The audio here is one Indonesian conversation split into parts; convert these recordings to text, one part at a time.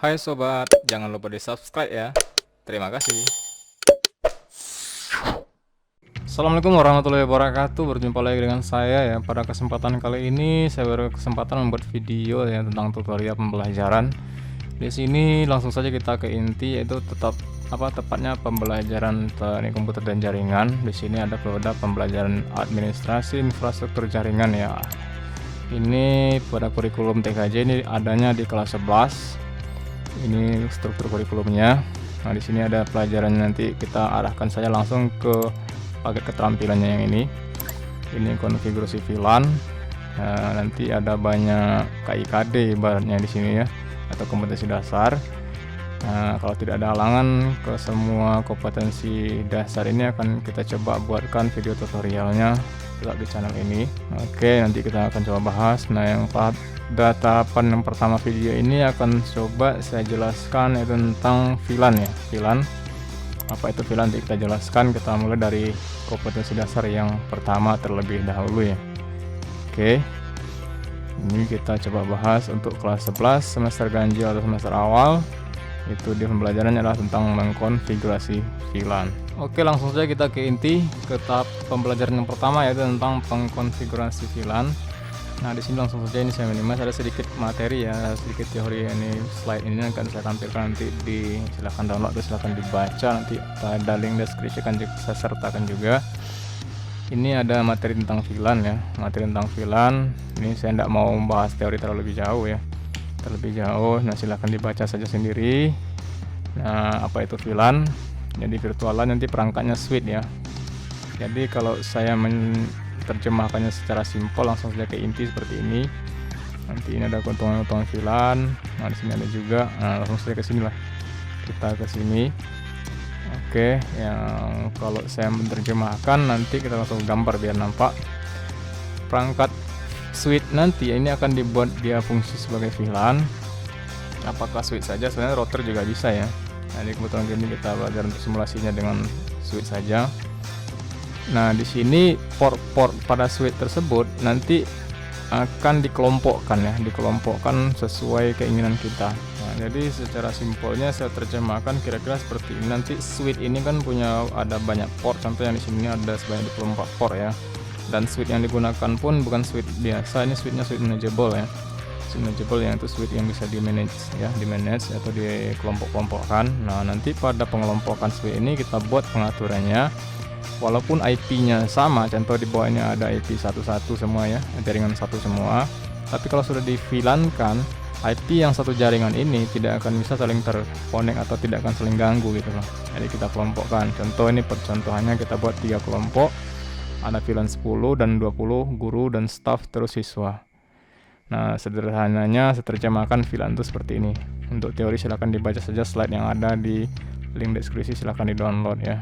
Hai sobat, jangan lupa di subscribe ya. Terima kasih. Assalamualaikum warahmatullahi wabarakatuh. Berjumpa lagi dengan saya ya. Pada kesempatan kali ini saya berkesempatan membuat video ya tentang tutorial pembelajaran. Di sini langsung saja kita ke inti, yaitu tepatnya pembelajaran teknik komputer dan jaringan. Di sini ada pada pembelajaran administrasi infrastruktur jaringan ya. Ini pada kurikulum TKJ ini adanya di kelas 11. Ini struktur kurikulumnya. Nah, di sini ada pelajarannya, nanti kita arahkan saja langsung ke paket keterampilannya yang ini. Ini konfigurasi VLAN. Nah, nanti ada banyak KIKD ibaratnya di sini ya, atau kompetensi dasar. Nah, kalau tidak ada halangan, ke semua kompetensi dasar ini akan kita coba buatkan video tutorialnya tetap di channel ini. Oke, nanti kita akan coba bahas. Nah, yang tahapan yang pertama video ini akan coba saya jelaskan yaitu tentang VLAN ya. VLAN, apa itu VLAN, nanti kita jelaskan. Kita mulai dari kompetensi dasar yang pertama terlebih dahulu ya. Oke, ini kita coba bahas untuk kelas 11 semester ganjil atau semester awal. Itu di pembelajarannya adalah tentang mengkonfigurasi VLAN. Oke, langsung saja kita ke inti, ke tahap pembelajaran yang pertama yaitu tentang pengkonfigurasi VLAN. Nah, di sini langsung saja ini saya minimize, ada sedikit materi ya, sedikit teori. Ini slide ini akan saya tampilkan nanti, silahkan download atau silahkan dibaca, nanti ada link deskripsi akan saya sertakan juga. Ini ada materi tentang VLAN ya, materi tentang VLAN. Ini saya tidak mau membahas teori terlalu jauh ya, nah silahkan dibaca saja sendiri. Nah, apa itu VLAN? Jadi virtual LAN, nanti perangkatnya switch ya. Jadi kalau saya terjemahkannya secara simpel, langsung saja ke inti seperti ini. Nanti ini ada keuntungan-keuntungan VLAN. Nah, di sini ada juga. Nah, langsung saja ke sini lah. Kita ke sini. Oke, yang kalau saya menerjemahkan nanti kita langsung gambar biar nampak. Perangkat switch nanti ini akan dibuat dia fungsi sebagai VLAN. Apakah switch saja? Sebenarnya router juga bisa ya. Nah, di kebetulan ini kita belajar untuk simulasinya dengan switch saja. Nah, di sini port-port pada switch tersebut nanti akan dikelompokkan ya, dikelompokkan sesuai keinginan kita. Nah, jadi secara simpelnya saya terjemahkan kira-kira seperti ini. Nanti switch ini kan ada banyak port, contoh yang di sini ada sebanyak 24 port ya. Dan switch yang digunakan pun bukan switch biasa, ini switchnya switch manageable ya. Switch manageable yang itu switch yang bisa di-manage atau dikelompok-kelompokkan. Nah, nanti pada pengelompokan switch ini kita buat pengaturannya. Walaupun IP-nya sama, contoh di bawah ini ada IP 11 semua ya, jaringan satu semua. Tapi kalau sudah di VLAN-kan, IP yang satu jaringan ini tidak akan bisa saling terkonek atau tidak akan saling ganggu gitu loh. Jadi kita kelompokkan. Contoh ini percontohannya kita buat 3 kelompok. Ada VLAN 10 dan 20, guru dan staff terus siswa. Nah, sederhananya saya terjemahkan VLAN itu seperti ini. Untuk teori silahkan dibaca saja slide yang ada di link deskripsi, silahkan di-download ya.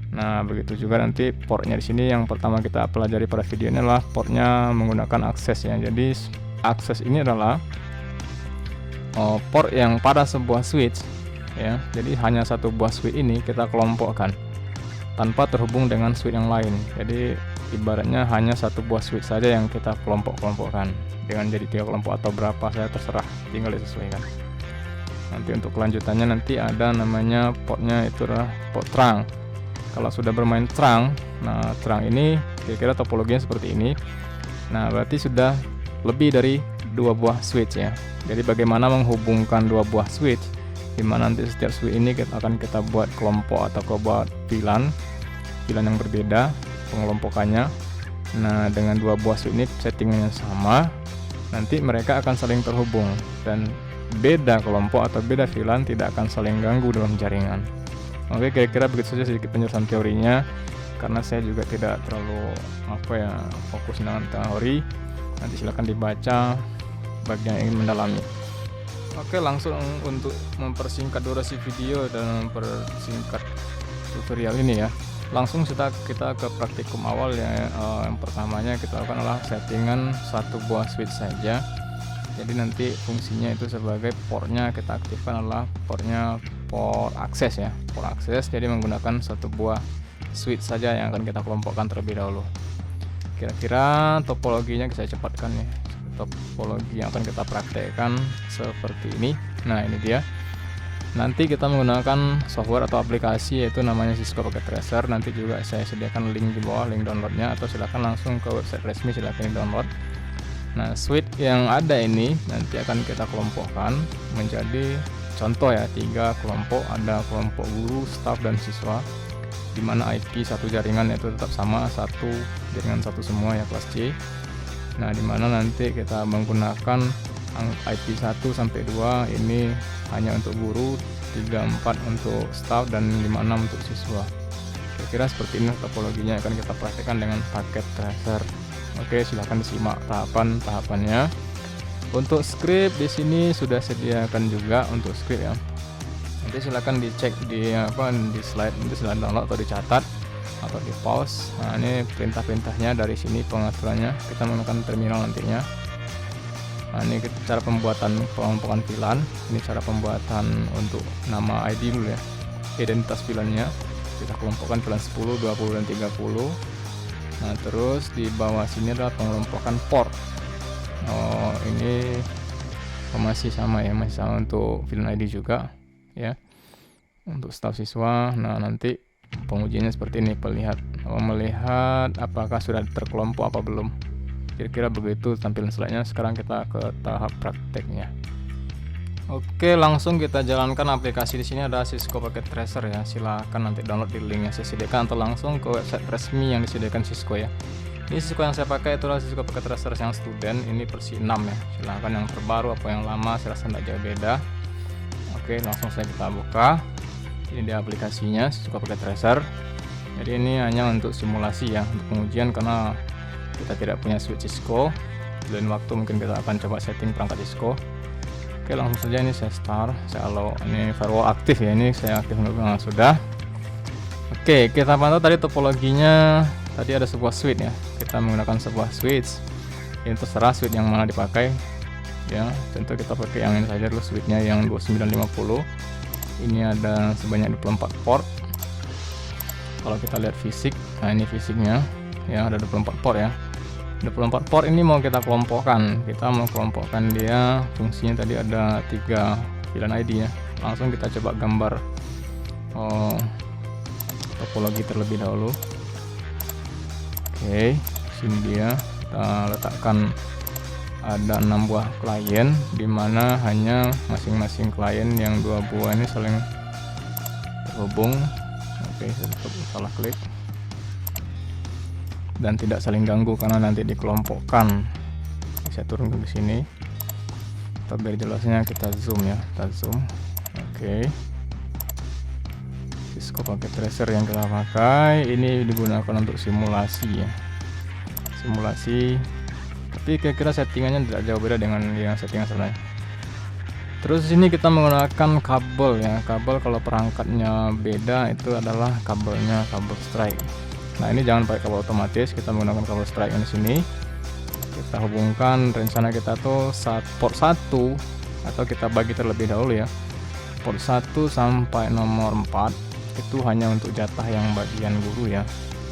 Nah, begitu juga nanti portnya di sini yang pertama kita pelajari pada video ini adalah portnya menggunakan akses ya. Jadi akses ini adalah port yang pada sebuah switch ya. Jadi hanya satu buah switch ini kita kelompokkan tanpa terhubung dengan switch yang lain. Jadi ibaratnya hanya satu buah switch saja yang kita kelompok-kelompokkan dengan jadi 3 kelompok atau berapa saya terserah, tinggal disesuaikan. Nanti untuk kelanjutannya nanti ada namanya portnya, itu adalah port terang. Kalau sudah bermain terang, nah terang ini kira-kira topologinya seperti ini. Nah, berarti sudah lebih dari 2 buah switch ya. Jadi bagaimana menghubungkan 2 buah switch, dimana nanti setiap switch ini akan kita buat kelompok atau buat VLAN yang berbeda pengelompokannya. Nah, dengan 2 buah switch ini settingannya sama, nanti mereka akan saling terhubung dan beda kelompok atau beda VLAN tidak akan saling ganggu dalam jaringan. Oke, kira-kira begitu saja sedikit penjelasan teorinya, karena saya juga tidak terlalu fokus dengan teori. Nanti silahkan dibaca bagi yang ingin mendalami. Oke, langsung untuk mempersingkat durasi video dan mempersingkat tutorial ini ya, langsung kita ke praktikum awal ya. Yang pertamanya kita lakukan adalah settingan satu buah switch saja. Jadi nanti fungsinya itu sebagai portnya kita aktifkan adalah port akses ya, port akses. Jadi menggunakan satu buah switch saja yang akan kita kelompokkan terlebih dahulu. Kira-kira topologinya saya cepatkan ya, seperti topologi yang akan kita praktekkan seperti ini. Nah, ini dia. Nanti kita menggunakan software atau aplikasi yaitu namanya Cisco Packet Tracer. Nanti juga saya sediakan link di bawah, link downloadnya, atau silahkan langsung ke website resmi, silahkan download. Nah, suite yang ada ini nanti akan kita kelompokkan menjadi contoh ya, 3 kelompok. Ada kelompok guru, staf, dan siswa, dimana IP satu jaringan itu tetap sama, satu jaringan satu semua ya, kelas C. Nah, dimana nanti kita menggunakan IP 1 sampai 2 ini hanya untuk guru, 34 untuk staff, dan 56 untuk siswa. Kira-kira seperti ini topologinya akan kita praktekkan dengan paket tracer. Oke, silahkan disimak tahapannya. Untuk script di sini sudah sediakan juga untuk script ya. Nanti silahkan dicek di slide, nanti silahkan download atau dicatat atau di pause. Nah, ini perintah-perintahnya dari sini, pengaturannya kita menggunakan terminal nantinya. Nah, ini cara pembuatan kelompokan VLAN. Ini cara pembuatan untuk nama ID dulu ya, identitas VLAN-nya. Kita kelompokkan VLAN 10, 20, dan 30. Nah, terus di bawah sini adalah pengelompokan port. Oh, ini masih sama ya, masih sama untuk VLAN ID juga ya. Untuk staf siswa, nah nanti pengujiannya seperti ini, melihat apakah sudah terkelompok apa belum. Kira-kira begitu tampilan slide-nya. Sekarang kita ke tahap prakteknya. Oke, langsung kita jalankan aplikasi. Di sini ada Cisco Packet Tracer ya. Silahkan nanti download di link yang saya sediakan atau langsung ke website resmi yang disediakan Cisco ya. Ini Cisco yang saya pakai itulah Cisco Packet Tracer yang student. Ini versi 6 ya. Silahkan yang terbaru apa yang lama, saya rasa tidak jauh beda. Oke, langsung saja kita buka. Ini dia aplikasinya, Cisco Packet Tracer. Jadi ini hanya untuk simulasi ya, untuk pengujian, karena kita tidak punya switch Cisco. Lain waktu mungkin kita akan coba setting perangkat Cisco. Oke, langsung saja ini saya start, saya allow. Ini firewall aktif ya, ini saya aktif dulu. Nah, sudah. Oke, kita pantau tadi topologinya. Tadi ada sebuah switch ya, kita menggunakan sebuah switch. Ini terserah switch yang mana dipakai ya, tentu kita pakai yang ini saja dulu, switchnya yang 2950. Ini ada sebanyak 24 port. Kalau kita lihat fisik, nah ini fisiknya ya, ada 24 port ya. 24 port ini mau kita kelompokkan. Kita mau kelompokkan dia, fungsinya tadi ada 3 VLAN ID ya. Langsung kita coba gambar topologi terlebih dahulu. Oke, sini dia. Kita letakkan ada 6 buah klien, dimana hanya masing-masing klien yang 2 buah ini saling terhubung. Oke, saya salah klik. Dan tidak saling ganggu karena nanti dikelompokkan. Saya turun ke sini. Atau biar jelasnya kita zoom ya, kita zoom. Oke. Cisco Packet Tracer yang kita pakai ini digunakan untuk simulasi ya. Simulasi. Tapi kira-kira settingannya tidak jauh beda dengan yang settingan sebelumnya. Terus di sini kita menggunakan kabel ya. Kabel kalau perangkatnya beda itu adalah kabelnya kabel strike. Nah, ini jangan pakai kabel otomatis, kita menggunakan kabel strike yang di sini. Kita hubungkan, rencana kita tuh port 1 atau kita bagi terlebih dahulu ya. Port 1 sampai nomor 4 itu hanya untuk jatah yang bagian guru ya.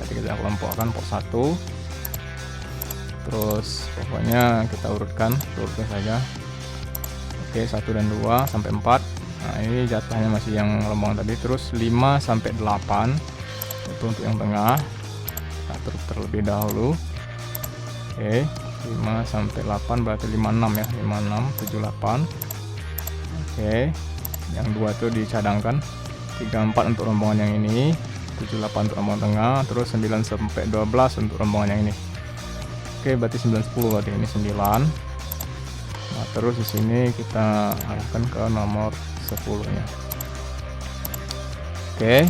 Jadi kita kelompokkan port 1. Terus pokoknya kita urutkan saja. Oke, 1 dan 2 sampai 4. Nah, ini jatahnya masih yang rombongan tadi. Terus 5 sampai 8 itu untuk yang tengah. Kita atur terlebih dahulu. Oke, 5 sampai 8 berarti 56 ya, 56, 78. Oke, yang 2 itu dicadangkan. 34 untuk rombongan yang ini, 78 untuk rombongan tengah, terus 9 sampai 12 untuk rombongan yang ini. Oke, berarti 9 10 berarti ini 9. Nah, terus di sini kita arahkan ke nomor 10-nya. Oke.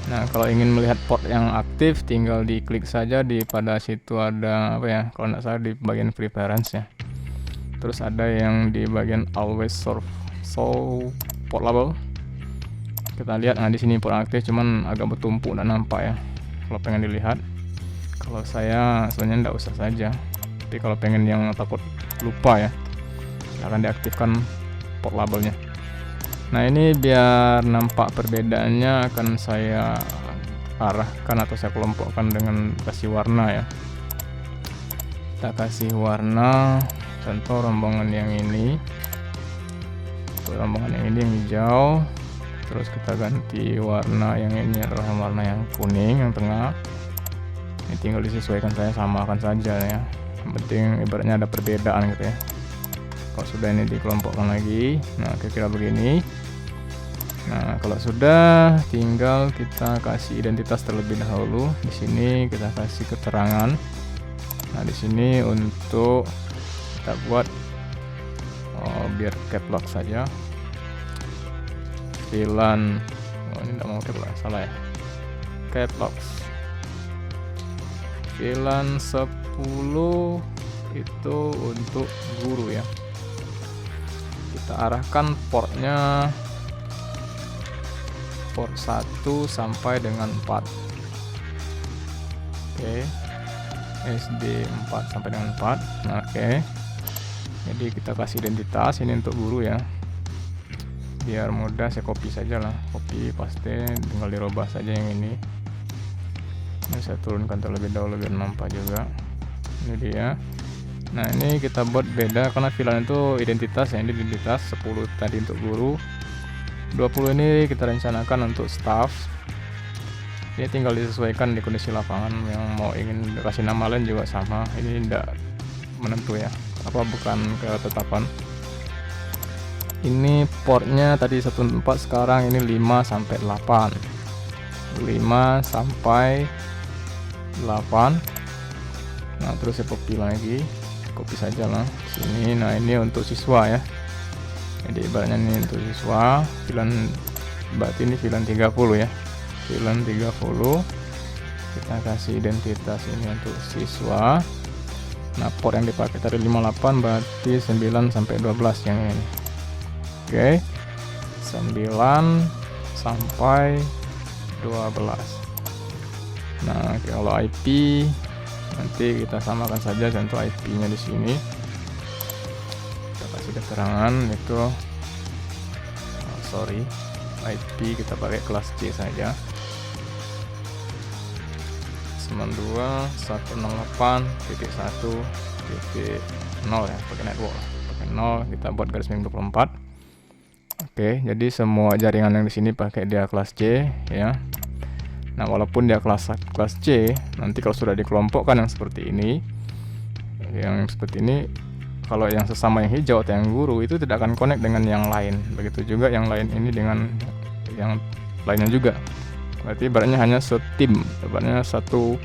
Nah, kalau ingin melihat port yang aktif tinggal diklik saja pada situ ada apa ya? Kalau nggak salah di bagian preference ya. Terus ada yang di bagian always show port label. Kita lihat, nah di sini port aktif cuman agak bertumpuk dan nampak ya. Kalau pengen dilihat. Kalau saya sebenarnya nggak usah saja. Tapi kalau pengen yang takut lupa ya, akan diaktifkan port labelnya. Nah, ini biar nampak perbedaannya akan saya arahkan atau saya kelompokkan dengan kasih warna ya. Kita kasih warna contoh rombongan yang ini. Untuk rombongan yang ini yang hijau, terus kita ganti warna yang ini adalah warna yang kuning yang tengah. Ini tinggal disesuaikan saja, samakan saja ya, yang penting ibaratnya ada perbedaan gitu ya. Kalau sudah ini dikelompokkan lagi, nah kira-kira begini. Nah kalau sudah, tinggal kita kasih identitas terlebih dahulu. Di sini kita kasih keterangan. Nah di sini untuk kita buat biar caps lock saja. Filan, ini tidak mau caps lock, salah ya. Caps lock. Filan 10 itu untuk guru ya. Kita arahkan portnya port 1 sampai dengan 4. Oke. SD 4 sampai dengan 4. Nah, oke. Jadi kita kasih identitas ini untuk guru ya. Biar mudah saya copy saja lah. Copy paste, tinggal dirubah saja yang ini. Ini saya turunkan terlebih dahulu biar nampak juga. Ini dia. Nah, ini kita buat beda karena filan itu identitas ya. Ini identitas 10 tadi untuk guru. 20 ini kita rencanakan untuk staff. Ini tinggal disesuaikan di kondisi lapangan. Yang mau ingin kasih nama lain juga sama. Ini tidak menentu ya, apa bukan ketetapan. Ini portnya tadi 14, sekarang ini 5 sampai 8. 5 sampai 8. Nah terus saya copy lagi, copy saja lah sini. Nah ini untuk siswa ya, jadi ibaratnya ini untuk siswa. Filan berarti ini filan 30 ya, filan 30. Kita kasih identitas ini untuk siswa. Nah port yang dipakai tadi 58, berarti 9 sampai 12 yang ini. Oke, 9 sampai 12. Nah kalau IP nanti kita samakan saja contoh IP-nya di sini. Kita kasih keterangan itu, IP kita pakai kelas C saja. 92.168.1.0 ya, pakai network, pakai 0, kita buat garis miring 24. Oke, jadi semua jaringan yang di sini pakai dia kelas C ya. Nah, walaupun dia kelas C, nanti kalau sudah dikelompokkan yang seperti ini, kalau yang sesama yang hijau atau yang guru itu tidak akan connect dengan yang lain. Begitu juga yang lain ini dengan yang lainnya juga. Berarti ibaratnya hanya setim, ibaratnya satu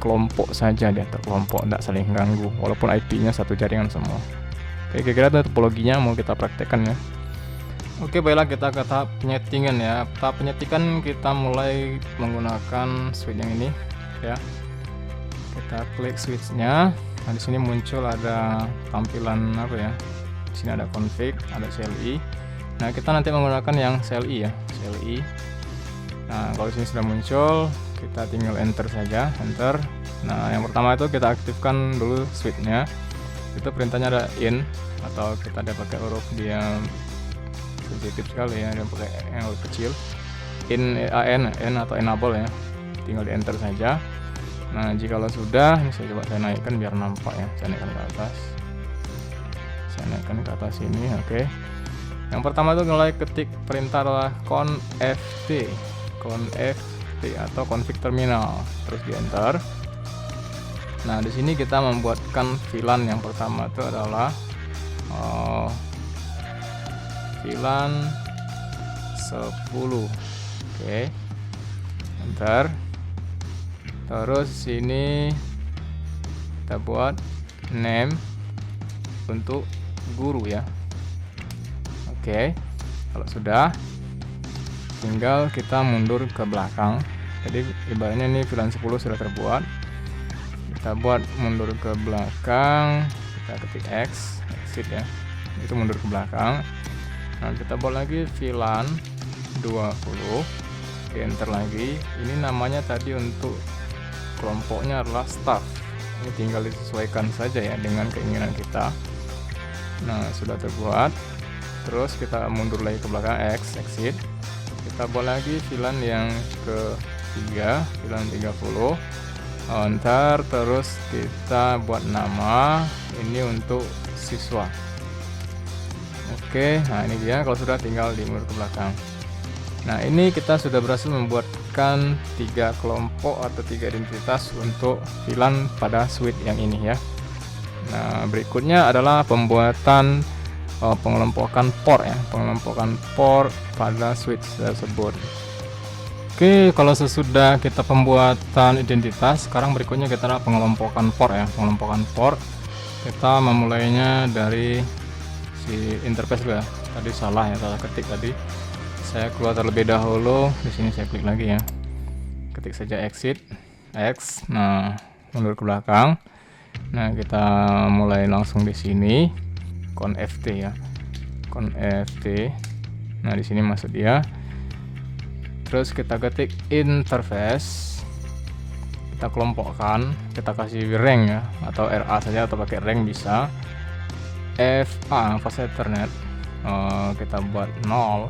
kelompok saja dia, kelompok, tidak saling ganggu, walaupun IP-nya satu jaringan semua. Oke, kira-kira topologinya mau kita praktekkan ya. Oke, baiklah kita ke tahap penyettingan ya. Tahap penyettingan kita mulai menggunakan switch yang ini ya. Kita klik switch-nya. Nah, di sini muncul ada tampilan apa ya? Di sini ada config, ada CLI. Nah, kita nanti menggunakan yang CLI ya, CLI. Nah, kalau di sini sudah muncul, kita tinggal enter saja, enter. Nah, yang pertama itu kita aktifkan dulu switch-nya. Itu perintahnya ada in, atau kita ada pakai huruf dia sensitif sekali ya, dia pakai yang huruf kecil. In n atau enable ya. Tinggal di enter saja. Nah, jikalau sudah, ini saya coba saya naikkan biar nampak ya. Saya naikkan ke atas. Saya naikkan ke atas ini, oke. Yang pertama itu mulai ketik perintah adalah conft atau config terminal, terus di enter. Nah di sini kita membuatkan VLAN yang pertama itu adalah VLAN 10. Oke, enter. Terus sini kita buat name untuk guru ya. Oke, kalau sudah, tinggal kita mundur ke belakang. Jadi ibaratnya ini VLAN 10 sudah terbuat. Kita buat mundur ke belakang, kita ketik X, exit ya. Itu mundur ke belakang. Nah, kita buat lagi VLAN 20. Enter lagi. Ini namanya tadi untuk kelompoknya adalah staff. Ini tinggal disesuaikan saja ya dengan keinginan kita. Nah, sudah terbuat. Terus kita mundur lagi ke belakang X, exit. Kita buat lagi VLAN yang ketiga, VLAN 30. Enter, terus kita buat nama ini untuk siswa. Oke, nah ini dia. Kalau sudah, tinggal dimundur ke belakang. Nah, ini kita sudah berhasil membuatkan 3 kelompok atau 3 identitas untuk VLAN pada switch yang ini ya. Nah, berikutnya adalah pembuatan pengelompokan port ya, pengelompokan port pada switch tersebut. Oke, kalau sesudah kita pembuatan identitas, sekarang berikutnya kita adalah pengelompokan port ya. Pengelompokan port, kita memulainya dari si interface ya. Tadi salah ya, salah ketik tadi. Saya keluar terlebih dahulu. Di sini saya klik lagi ya. Ketik saja exit X. Nah, mundur ke belakang. Nah, kita mulai langsung di sini. Conft ya. Conft. Nah, di sini masuk dia. Terus kita ketik interface, kita kelompokkan, kita kasih rank ya, atau RA saja atau pakai rank bisa. FA fast Ethernet, kita buat 0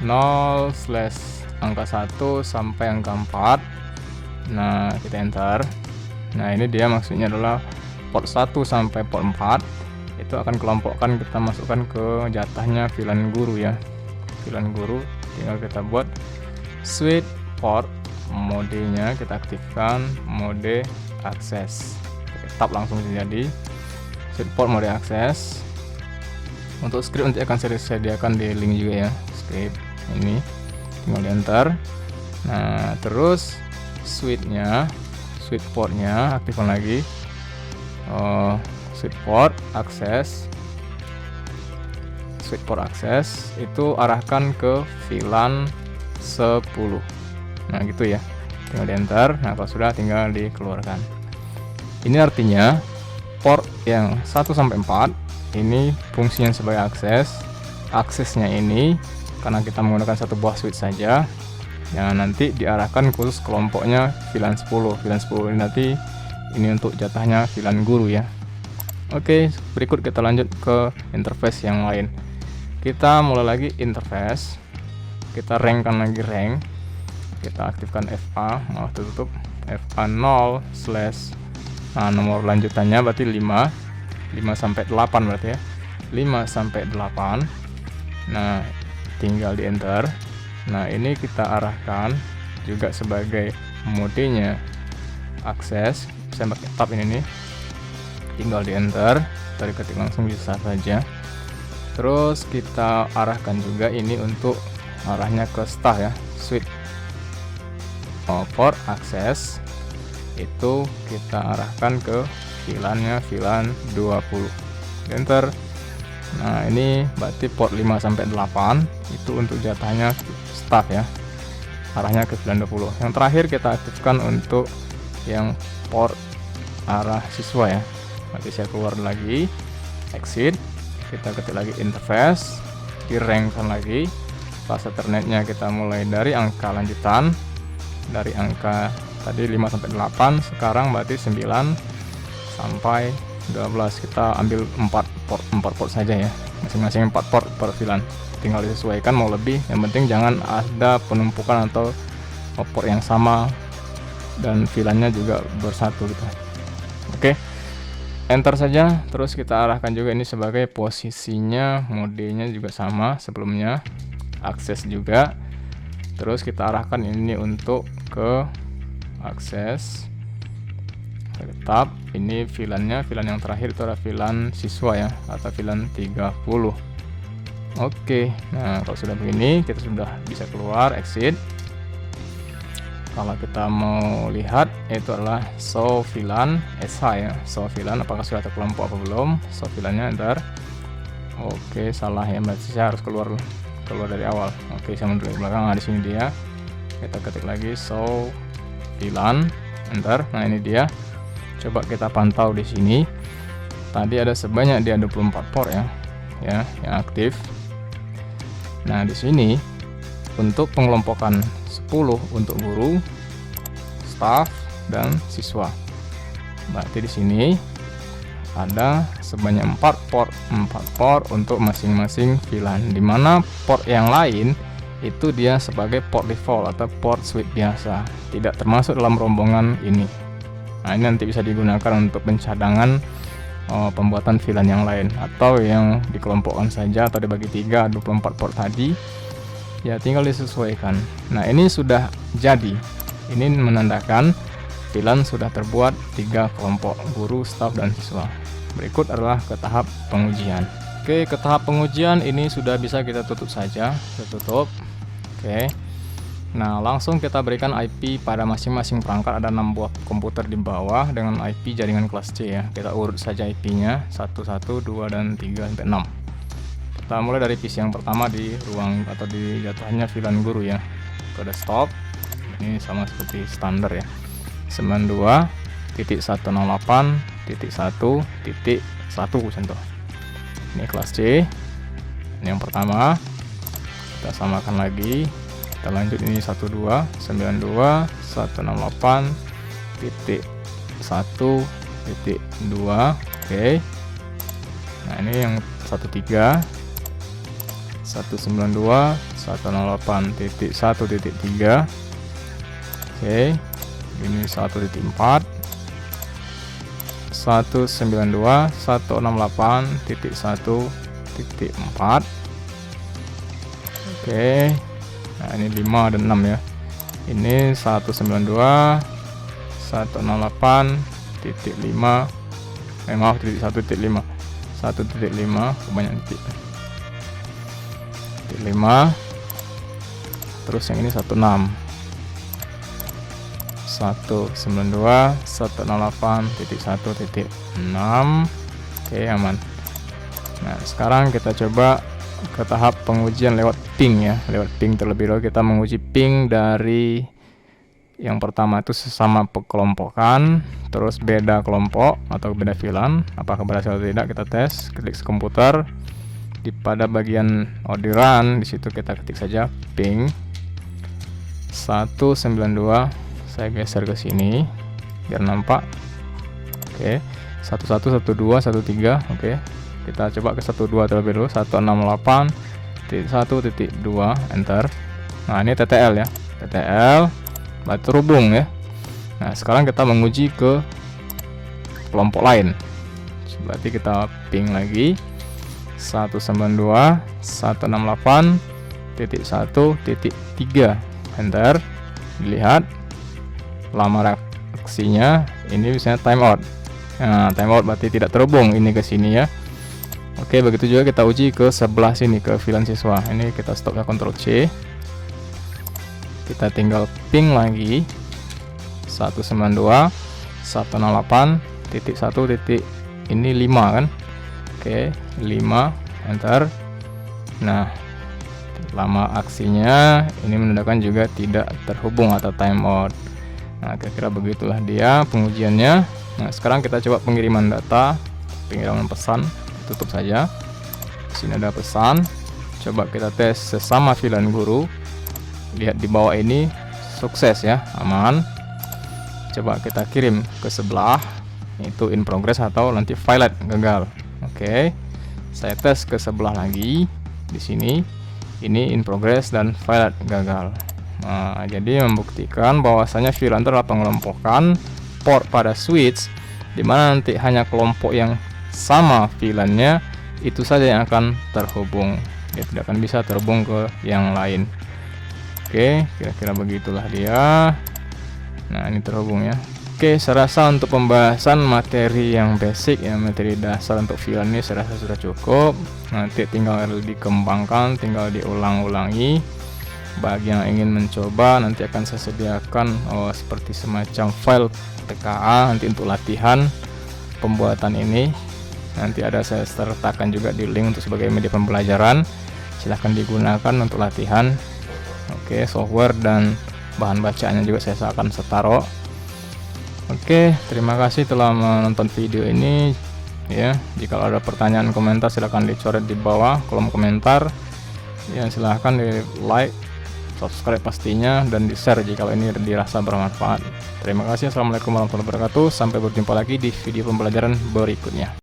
/ angka 1 sampai angka 4. Nah, kita enter. Nah, ini dia maksudnya adalah port 1 sampai port 4 itu akan kelompokkan, kita masukkan ke jatahnya VLAN guru ya. VLAN guru tinggal kita buat switch port, modenya kita aktifkan, mode akses. Tab langsung jadi switch port mode akses. Untuk script nanti akan saya sediakan di link juga ya, script ini tinggal di enter. Nah, terus switch portnya aktifkan lagi, switch port akses. Switch port akses itu arahkan ke VLAN 10. Nah, gitu ya. Tinggal di enter. Nah, kalau sudah, tinggal dikeluarkan. Ini artinya port yang 1 sampai 4 ini fungsinya sebagai akses. Aksesnya ini karena kita menggunakan satu buah switch saja, yang nanti diarahkan khusus kelompoknya VLAN 10. VLAN 10 ini nanti ini untuk jatahnya VLAN guru ya. Oke, berikut kita lanjut ke interface yang lain. Kita mulai lagi interface, kita rankkan lagi rank, kita aktifkan FA, malah tutup FA 0 / nah, nomor lanjutannya berarti 5 sampai 8 berarti ya, 5 sampai 8. Nah, tinggal di enter. Nah, ini kita arahkan juga sebagai modenya akses. Saya pakai tab ini nih, tinggal di enter, dari ketik langsung bisa saja. Terus kita arahkan juga ini untuk arahnya ke staff ya, switch port akses itu kita arahkan ke VLAN-nya VLAN 20. Enter. Nah, ini berarti port 5 sampai 8 itu untuk jatahnya staff ya, arahnya ke VLAN 20. Yang terakhir kita aktifkan untuk yang port arah siswa ya. Nanti saya keluar lagi, exit, kita ketik lagi interface, di rankkan lagi fast Ethernetnya, kita mulai dari angka lanjutan, dari angka tadi 5 sampai 8, sekarang berarti 9 sampai 12. Kita ambil 4 port saja ya, masing-masing 4 port per VLAN, tinggal disesuaikan mau lebih, yang penting jangan ada penumpukan atau port yang sama dan VLAN-nya juga bersatu gitu. Oke, enter saja. Terus kita arahkan juga ini sebagai posisinya, modenya juga sama sebelumnya, akses juga. Terus kita arahkan ini untuk ke akses, tab. Ini VLAN-nya, VLAN yang terakhir itu adalah VLAN siswa ya, atau VLAN 30. Oke, nah kalau sudah begini kita sudah bisa keluar, exit. Kalau kita mau lihat itu adalah show VLAN SH ya, show VLAN apakah sudah terkelompok apa belum. Show VLAN-nya enter. Oke, salah ya, berarti saya harus keluar dari awal. Oke, saya mundur ke belakang. Nah, di sini dia. Kita ketik lagi show VLAN, enter. Nah, ini dia. Coba kita pantau di sini. Tadi ada sebanyak dia 24 port ya, yang aktif. Nah, di sini untuk pengelompokan 10 untuk guru, staff, dan siswa. Berarti di sini ada sebanyak 4 port untuk masing-masing VLAN, dimana port yang lain itu dia sebagai port default atau port switch biasa, tidak termasuk dalam rombongan ini. Nah, ini nanti bisa digunakan untuk pencadangan pembuatan VLAN yang lain, atau yang dikelompokkan saja atau dibagi 3 24 port tadi ya, tinggal disesuaikan. Nah, ini sudah jadi, ini menandakan VLAN sudah terbuat 3 kelompok, guru, staf, dan siswa. Berikut adalah ke tahap pengujian. Oke, ke tahap pengujian ini sudah bisa kita tutup saja, kita tutup. Oke, nah langsung kita berikan IP pada masing-masing perangkat. Ada 6 buah komputer di bawah dengan IP jaringan kelas C ya. Kita urut saja IP-nya 1, 1, 2, dan 3 sampai 6. Kita mulai dari PC yang pertama di ruang atau di jatuhannya VLAN guru ya, ke desktop. Ini sama seperti standar ya, 92.168.1.1 contoh. Ini kelas C. Ini yang pertama. Kita samakan lagi. Kita lanjut, ini 12.168.1.2. Oke. Nah, ini yang 13. 192.168.1.3. Oke. Ini 1.4. 192.168.1.4. Oke. Nah, ini 5 dan 6 ya. Ini 192.168.5. Maaf, titik 1.5. 1.5 banyak titik. 5. Terus yang ini 16. 192.168.1.6. Oke, aman. Nah, sekarang kita coba ke tahap pengujian lewat ping ya. Lewat ping terlebih dahulu kita menguji ping dari yang pertama itu sesama kelompokan, terus beda kelompok atau beda VLAN, apakah berhasil atau tidak. Kita tes, klik komputer pada bagian orderan, di situ kita ketik saja ping 192. Saya geser ke sini biar nampak. Oke, 111213. Oke, kita coba ke 12 terlebih dulu. 168.1.2 enter. Nah, ini TTL ya, TTL berarti terhubung ya. Nah, sekarang kita menguji ke kelompok lain, berarti kita ping lagi 192.168.1.3 enter. Dilihat lama reaksinya, ini misalnya timeout. Nah, timeout berarti tidak terhubung ini ke sini ya. Oke, begitu juga kita uji ke sebelah sini, ke VLAN siswa. Ini kita stop ya, Ctrl C. Kita tinggal ping lagi 192.168.1. Ini 5 kan. Oke, 5 enter. Nah, lama aksinya ini menandakan juga tidak terhubung atau timeout. Nah, kira-kira begitulah dia pengujiannya. Nah, sekarang kita coba pengiriman data, pengiriman pesan. Tutup saja. Di sini ada pesan. Coba kita tes sesama VLAN guru. Lihat di bawah ini sukses ya, aman. Coba kita kirim ke sebelah, itu in progress atau nanti violet, gagal. Oke. Saya tes ke sebelah lagi. Di sini ini in progress dan violet, gagal. Nah, jadi membuktikan bahwasanya VLAN itu adalah pengelompokan port pada switch, dimana nanti hanya kelompok yang sama VLAN-nya itu saja yang akan terhubung. Dia tidak akan bisa terhubung ke yang lain. Oke, kira-kira begitulah dia. Nah, ini terhubung ya. Oke, saya rasa untuk pembahasan materi yang basic ya, materi dasar untuk VLAN ini saya rasa sudah cukup. Nanti tinggal dikembangkan, tinggal diulang-ulangi. Bagi yang ingin mencoba, nanti akan saya sediakan seperti semacam file TKA nanti untuk latihan pembuatan ini. Nanti ada saya sertakan juga di link untuk sebagai media pembelajaran. Silahkan digunakan untuk latihan. Oke, software dan bahan bacaannya juga saya akan setaro. Oke, terima kasih telah menonton video ini ya. Jika ada pertanyaan, komentar, silahkan dicoret di bawah kolom komentar ya. Silahkan di like, subscribe pastinya, dan di share jika ini dirasa bermanfaat. Terima kasih. Assalamualaikum warahmatullahi wabarakatuh. Sampai berjumpa lagi di video pembelajaran berikutnya.